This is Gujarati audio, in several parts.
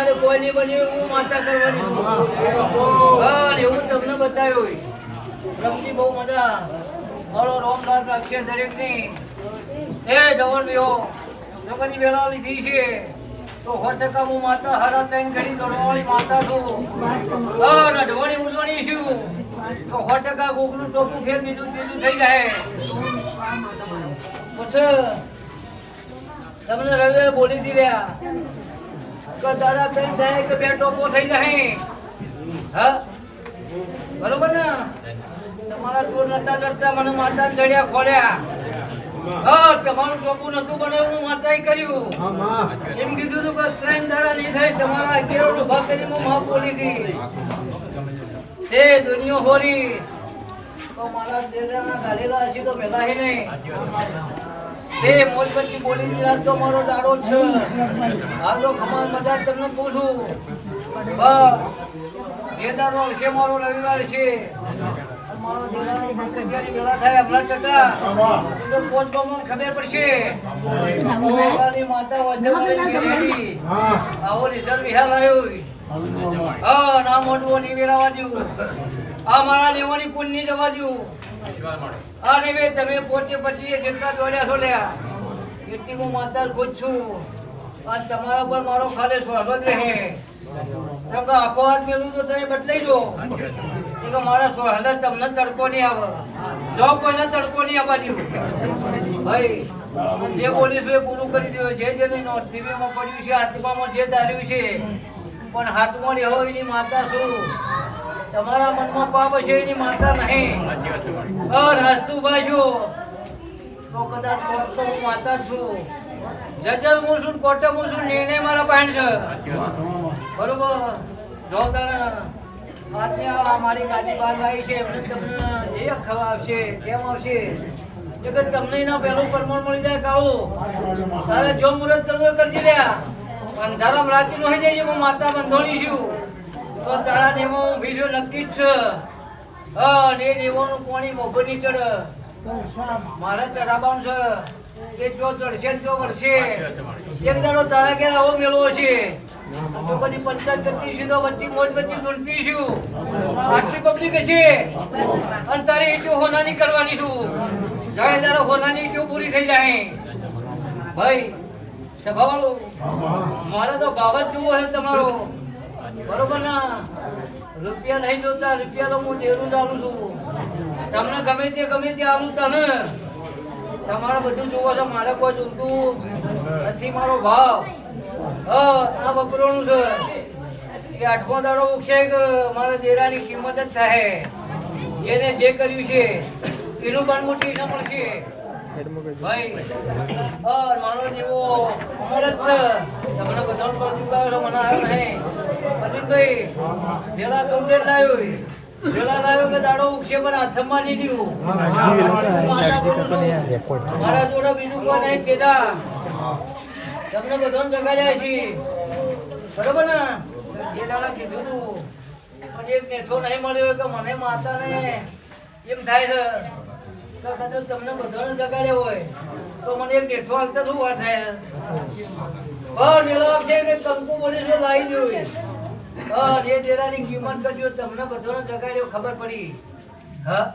અત્યારે કોઈ નહીં બન્યું હું માતા કરવાની છું. હા એવું તમને બતાવ્યું. રમતી બહુ મજા. મારો રોમલાલ રાખશે દરેકની. એ જવન બેહો જગની વેલા લીધી છે તો 100% હું માતા હારા તૈન કરી દોડવાળી માતા છું. હા ઢવણી ઉજવણી છું તો 100% ગોગનું ચોખ્ખું ફેર બીજું ત્રીજું થઈ જાય. પછી તમને રવિવારે બોલી દીધા કે દાડા તૈન થાય કે 2 ટોપો થઈ જાય. હા બરોબર ને તમારા ચોર નતા ચડતા મને માતા ચડ્યા ખોલ્યા. હા તમારું ચોપું નતું બને હું માતાએ કર્યું. એમ કીધું હતું કે 3 દાડા નહીં થાય તમારા 11 નો ભાગ કરી હું માં બોલી હતી. એ દુનિયા હોરી તો મારા દેરાના ગાલેલા હશે તો પેલા હે નહીં. એ મોજ પછી બોલી દીધા તો મારો દાડો છે. હાલ તો ખમાન મજા તમને પૂછું. જે દાડો હશે મારો રવિવાર છે. મારો દેરાની કટિયાની વેળા થાય હમણાં ટટા તો પોચ ગામનો ખબર પડશે. ઓમેગાની માતા વજનવાળી ગેરેડી આવો રિઝલ્ટ વિહાલ આવ્યો. હા ના મોઢું ની વેરાવા દઉં. આ મારા લેવાની પુણ્ય જવા દઉં. આ ને બે તમે 25 જેટલા દોડ્યા છો લ્યા એટલી હું માતા ખુદ છું. અને તમારા પર મારો ખાલી શ્વાસ જ રહે. કેમ કે આખો હાથ મેળવું તો તમે બદલાઈ જો કે મારા શ્વાસ તમને તડકો નહીં આવે. જો કોઈને તડકો નહીં આવવા દઉં ભાઈ. જે બોલીશું એ પૂરું કરી દો. જે ટીવીમાં પડ્યું છે આત્મામાં જે ધાર્યું છે પણ હાથમાં રહેવો એની માતા છું. તમારા મનમાં પાપ હશે એની માતા નહીં. રાસ્તુભાઈ છું તો કદાચ કોર્ટ તો હું માતા છું. જજર હું છું કોર્ટે હું છું નિર્ણય મારા પાસે છે. બરોબર જો તને મારી ગાદી બહાર આવી છે એમને તમને જે ખવા આવશે કેમ આવશે કે તમને એના પહેલું પરમાણ મળી જાય કહું તારે જો મુહૂર્ત કરવું એ કરજી રહ્યા. અંધારામ રાતી નો થઈ જાય હું માતા બંધોણી છું તો તારા નેમો બીજો નક્કી જ છે. હા ને નેવોનું પાણી મોઘું નહીં ચડે. મારે ચડાવવાનું છે કે જો ચડશે ને જો વળશે. એક દાડો તારા ઘેર આવો મેળવો છે તો કદી પંચાયત કરતી છું તો વચ્ચે મોજ વચ્ચે દોડતી છું. આટલી પબ્લિક હશે અને તારે એટલું હોનાની કરવાની છું. જાય તારે હોનાની એટલું પૂરી થઈ જાય. ભાઈ સભાવાળું મારે તો ભાવ જ જોવો છે તમારો. બરોબર ના રૂપિયા નહીં જોતા. રૂપિયા તો હું દેરું જ આલું છું. તમને ગમે તે આલું તને. તમારે બધું જોવો છો મારે કોઈ જોતું નથી. મારો ભાવ આ બપરોનું છે કે 8મો દાડો ઉગશે કે મારા દેરાની કિંમત જ થાય. એને જે કર્યું છે એનું પણ મોટી ના મળશે ભાઈ. મારો જેવો અમર જ છે. તમને બધા પર ચુકાવ્યો મને આવ્યો નહીં. અરવિંદભાઈ પેલા કમ્પ્લેટ લાવ્યો કે દાડો ઉગશે પણ હાથમાં નહીં દીધું. મારા જોડે બીજું કોઈ નહીં કેદા. તમને બધાને જગાડ્યા છે બરોબર ને. એ દાડા કીધું તું પણ એક નેઠો નહીં મળ્યો કે મને માતાને એમ થાય છે તો કદાચ તમને બધાને જગાડ્યા હોય તો મને એક નેઠો આવતા શું વાત થાય. મેળો આવશે કે કંકુ બોલીશું લાવી જોઈ. એ દેરાની કિંમત કરજો. તમને બધાને જગાડ્યો ખબર પડી. હા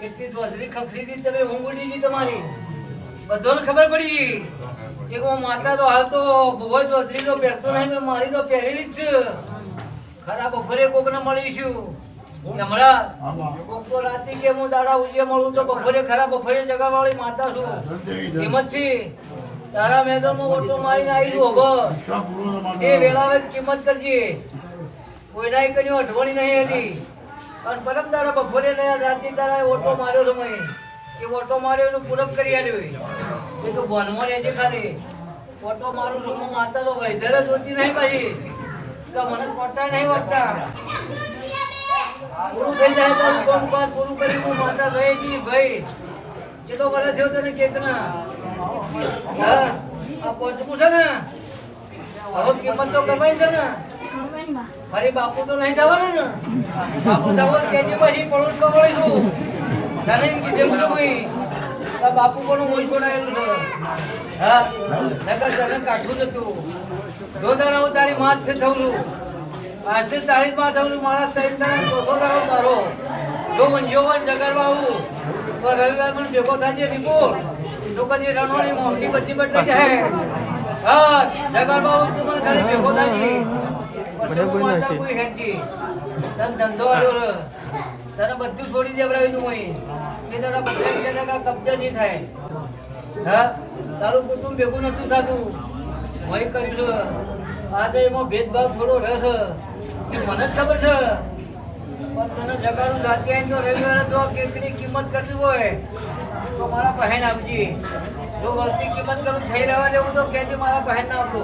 એટલી ચોસરી ખખરી હતી તમે ઊંઘુડી હતી તમારી બધાને ખબર પડી કે હું માતા તો હાલ તો બહુ ચોસરી તો પહેરતો નહીં. મારી તો પહેરેલી જ છે. ખરા બપોરે કોકને મળીશું હમણાં કોક તો રાતે કે હું દાડા ઉજે મળું તો બપોરે ખરા બપોરે જગાવાળી માતા છું. કિંમત છે તારા મેદાનમાં ઓટો મારીને આવીશું. હવે એ વેળાવે કિંમત કરજે. કોઈનાય કર્યું અઢવણી નહીં હતી. અને પરમ દાડા બપોરે રાતે તારા ઓટો માર્યો સમય એ ઓટો માર્યો એનું પૂરક કરી આવ્યો. એ તો ભણમાં રહે છે ખાલી ઓટો મારું છું. હું માતા તો વૈધર જ હોતી નહીં પછી તો મને પડતા નહીં વાગતા. પૂરું થઈ જાય તારું કામકાજ પૂરું કરી હું માતા રહી ગઈ. ભાઈ કેટલો વર્ષ થયો તને કેક ના. હા આ પહોંચવું છે ને હવે કિંમત તો કરવાની છે ને. ફરી બાપુ તો નહીં જવાનું ને. બાપુ જવાનું કેજી પછી પડોશ પકડીશું. તને એમ કીધેલું છે ભાઈ બાપુ પણ મોજ છોડાયેલું છે. હા નકર તને કાઢવું નતું. જો દાડા તારી માં જ થયું છું. આજથી તારી જ માં થયું છું. મારા ત્રણ દાડા ચોથો દાડો તારો. જો મંજોવન જગાડવા આવું તો રવિવાર મને ભેગો થાય રિપોર્ટ તો કદી રણોની મોટી બધી બદલાઈ જાય. હા જગાડવા આવું તું મને ખાલી ભેગો થાય પછી હું માતા કોઈ હેઠી તને ધંધો આડ્યો તને બધું છોડી દેવડાવી દઉં અહીં કે તારા બધા કબજો નહીં થાય. હા તારું કુટુંબ ભેગું નતું થતું વહી કર્યું છે. આજે એમાં ભેદભાવ થોડો રહેશે કે મને જ ખબર છે પણ તને જગાડું જાતી આવીને તો રવિવારે જો કેકની કિંમત કરવી હોય તો મારા બહેન આપજે. જો વસ્તી કિંમત કરું થઈ રહેવા દેવું તો કહેજે મારા બહેન ના આપતો.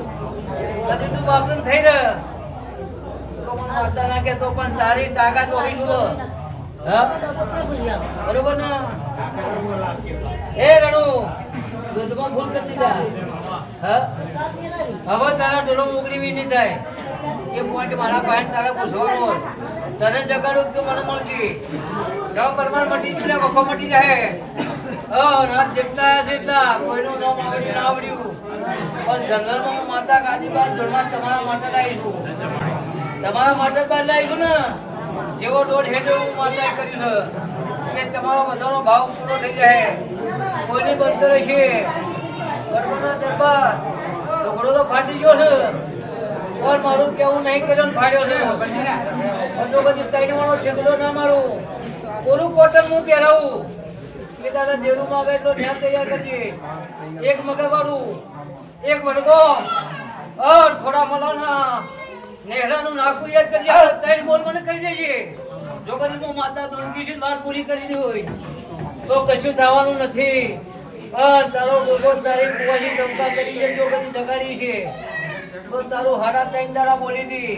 કદી તું બાપરું થઈ રહે તો મને માતા ના કહેતો પણ તારી તાકાત વહી જુઓ. હા બરોબર ને એ રણુ દૂધમાં ફૂલ કરી દીધા. હા હવે તારા ડોલો મોકલી નહીં થાય એ પોઈન્ટ મારા બહેન તારા પૂછવાનો હોય. તને જગાડું તો મને મળજી. ગાવ પરમાર મટી એટલે વખો મટી જાય. રાત જેટલા છે એટલા કોઈનું નામ આવડ્યું ના આવડ્યું પણ જંગલમાં માતા ગાદીબાદ જોડમાં તમારા માટે લાવીશું. તમારા માટે જ બાદ લાવીશું ને. જેવો દોઢ હેઠે હું માતાએ કર્યું છે કે તમારો બધાનો ભાવ પૂરો થઈ જાય. કોઈની બંધ રહેશે. બરોબર દરબાર ઢોકળો તો ફાટી ગયો છે પણ મારું કેવું નહીં કર્યો ને ફાડ્યો છે. તો બધી ત્રણ વાળો છેકડો ના મારું પૂરું કોટન હું પહેરાવું કે તારા દેરું માં એટલો ન્યાય તૈયાર કરજે. એક મગરવાળું એક વડગો થોડા મલાના નેહરાનું નાકું યાદ કરજે. ત્રણ બોલ મને કહી દેજે. જો કદી હું માતા દોનકી વાર પૂરી કરી દી હોય તો કશું થવાનું નથી. તારો ગોગો તારી કુવાની ચમકા કરી છે જો કદી જગાડી છે તો તારું હાડા ત્રણ દાડા બોલી હતી.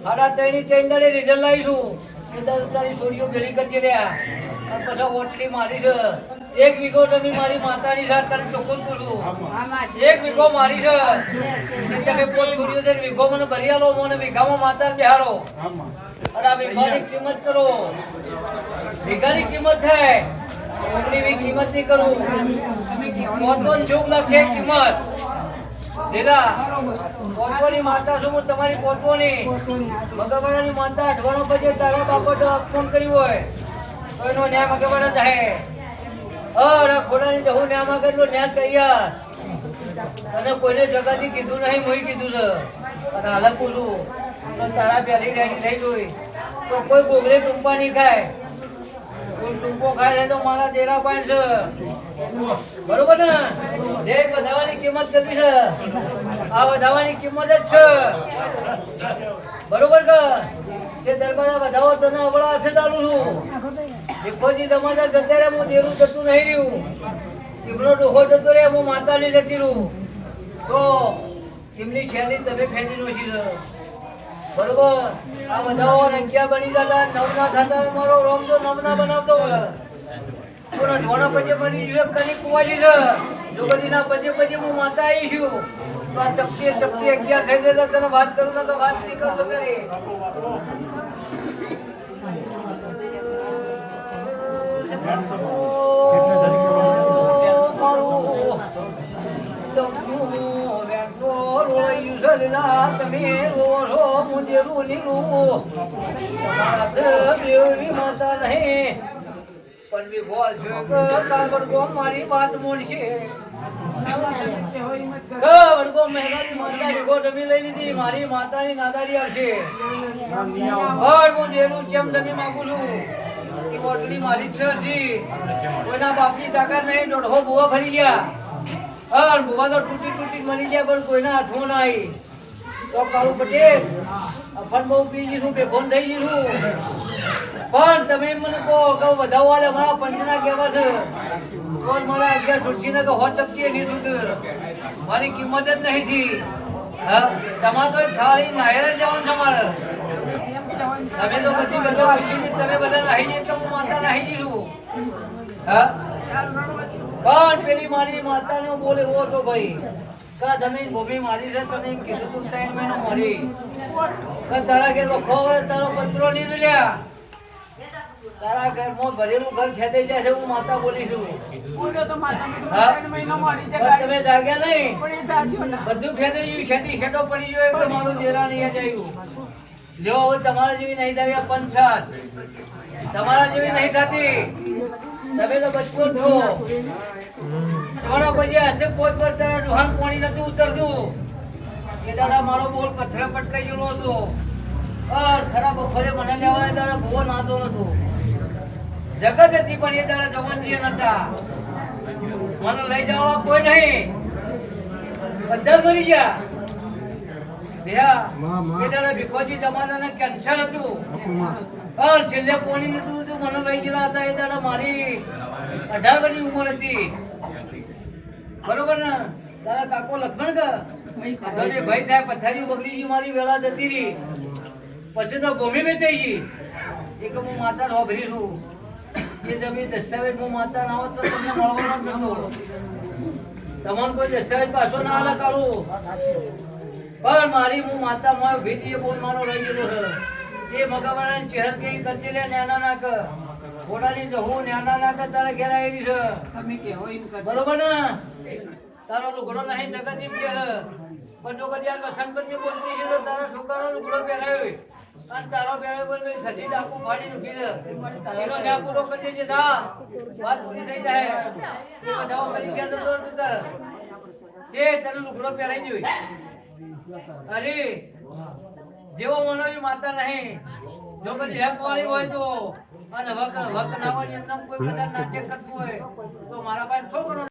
હાડા ત્રણ દાડે રિઝલ્ટ લાવીશું એ તારી છોડીઓ ભેળી કરજે રહ્યા. પછી ઓટલી મારી છે 1 વીઘો જમીન મારી માતાની સાથે તને ચોખ્ખું પૂછું 1 વીઘો મારી છે કે તમે પોત છોડીઓ છે વીઘો મને ભરી આલો મને વીઘામાં માતા બિહારો અને આ વીઘાની કિંમત કરો. વીઘાની કિંમત થાય ઓગણીની કિંમત નહીં કરું. 55 જોગ લાગશે કિંમત લીલા 55ની માતા છું હું તમારી 55ની મગવાડાની માતા અઠવાણો પછી તારા બાપટ ફોન કર્યું હોય કોઈનો ન્યાય મગવાડા જાય. ખોડાની જવું ન્યાય મગરનો ન્યાય તૈયાર. અને કોઈને જગાથી કીધું નહીં મોઈ કીધું છે અને હાલ પૂછું તો તારા પહેલી રેડી થઈ જોઈ તો કોઈ ગોગરે ટૂંપા નહીં ખાય. કોઈ ટૂંપો ખાય તો મારા દેરા પાણ છે. બરોબર ને જે વધાવાની કિંમત કરવી છે આ વધાવાની કિંમત જ છે. બરોબર કે દરબાર વધાવો તને અવળા હાથે ચાલુ છું. ભીખોજી તમારા જતા રે હું દેરું જતું નહીં રહ્યું. એમનો ડોહો જતો રે હું માતાની જતી રહું તો એમની છેલ્લી તમે ફેદી નોશી છે. બરોબર આ વધાવો નંગ્યા બની જતા નવના થતા મારો રોમ તો નવના બનાવતો હોય. ઢોણા પછી મારી કની કુવાજી છે જો બધીના પછી હું માતા આવી છું તો આ ચપટી 11 થઈ જતા તને વાત કરું ને તો વાત નહીં કરું અત્યારે. તમે મુજેરું નીરું માતા નહીં પણ વિગોલ છે કે કાગળ ગો મારી વાત મોડશે. વડગો મહેરાની માતા વિગો જમી લઈ લીધી મારી માતાની નાદારી આવશે. હું દેરું ચેમ જમી માંગુ છું કે ઓટલી મારી જ છે. કોઈના બાપની તાકાત નહીં. દોઢો બુવા ભરી ગયા બુવા તો તૂટી મરી ગયા પણ કોઈના હાથમાં ના આવી તો કાળુ પટેલ અફન બહુ પી જઈશું બેફોન થઈ જઈશું. પણ તમે મને કહો વધાવો વાલે મારા પંચના કહેવા છે પણ મારા 11 છૂટશી ને તો હોત ટપકી નહીં છૂટ. મારી કિંમત જ નહીં થી. તમારે તો થાળી નાયર જ જવાનું તમારે. તમે તો બધી બધા ઉછીની તમે બધા નાહી જઈએ તો હું માતા નાહી જઈશું. પણ પેલી મારી માતાનો બોલે એવો હતો ભાઈ કા જમીન ગોભી મારી છે તને એમ કીધું તું 3 મહિનો મળી તારા ઘેર વખો હોય તારો પત્રો નહીં લ્યા તારા ઘરમાં ભરેલું ઘર ખેદાઈ જાય છે, હું માતા બોલીશું. બોલ્યો તો માતા મેં તો હા? 3 મહિના મોડી પણ જગાડી. તમે જાગ્યા નહીં, પણ એ જાગ્યો ના. બધું ફેદાઈ ગયું, શેઠી શેઠો પડી ગયો એટલે મારું દેરાણી યાદ આવ્યું. લ્યો હવે તમારા જેવી નહીં થવી આ પંચાયત, તમારા જેવી નહીં થતી. તમે તો બચપો જ છો. તમારા પછી હશે પોત પર તારા ડોહાન પાણી નતું ઉતરતું. એ દાડા મારો બોલ પથરા પટકાઈ ગયેલો હતો. ખરા બપોરે મને લેવાય તારા ભૂવો નાતો નતો. જગત હતી પણ એ દાડા જવાનજી નતા. મને લઈ જવા કોઈ નહીં, બધા મરી ગયા. એ દાડા ભીખોજી જમાનાને કેન્સર હતું. છેલ્લે પાણી નતું હતું, મને લઈ ગયેલા હતા. એ દાડા મારી 18 વર્ષની ઉંમર હતી. બરોબર ને? તારા કાકો લખણ કે ધોની ભાઈ થાય, પથારી બગડી ગઈ, મારી વેળા જતી રહી. પછી તો ભૂમિ વેચાઈ ગઈ. એક હું માતા રોભરી છું. એ જમીન દસ્તાવેજ હું માતા ના હોત તો તમને મળવાનો જ નતો. તમને કોઈ દસ્તાવેજ પાછો ના આલા કાઢું. પણ મારી હું માતા માં ભીતી બોલ મારો રહી ગયેલો છે. એ મગાવાળાની ચહેર કે કરતી લે નેના ના કર, ઘોડાની જહું નેના ના કર, તારા ઘેર આવી છે. તમે કેવો એમ કરજો. બરોબર ને? તારો લુગડો નહીં જગત એમ કે પણ જો કદી યાર વસંત પર બોલતી છે તો તારા છોકરાનો લુગડો પહેરાયો અને તારો પહેરાયો પણ મેં સદી ડાકુ ફાડી મૂકી દે. એનો ન્યા પૂરો કરી દેજે. જા વાત પૂરી થઈ જાય. એ બધાઓ કરી ગયા તો તે તને લુગડો પહેરાઈ જોઈ. અરે જેવો મનોવી માતા નહીં. જો કદી હેપ વાળી હોય તો અને વક ના હોય એમના કોઈ બધા નાટ્ય કરતું હોય તો મારા પાસે છોકરો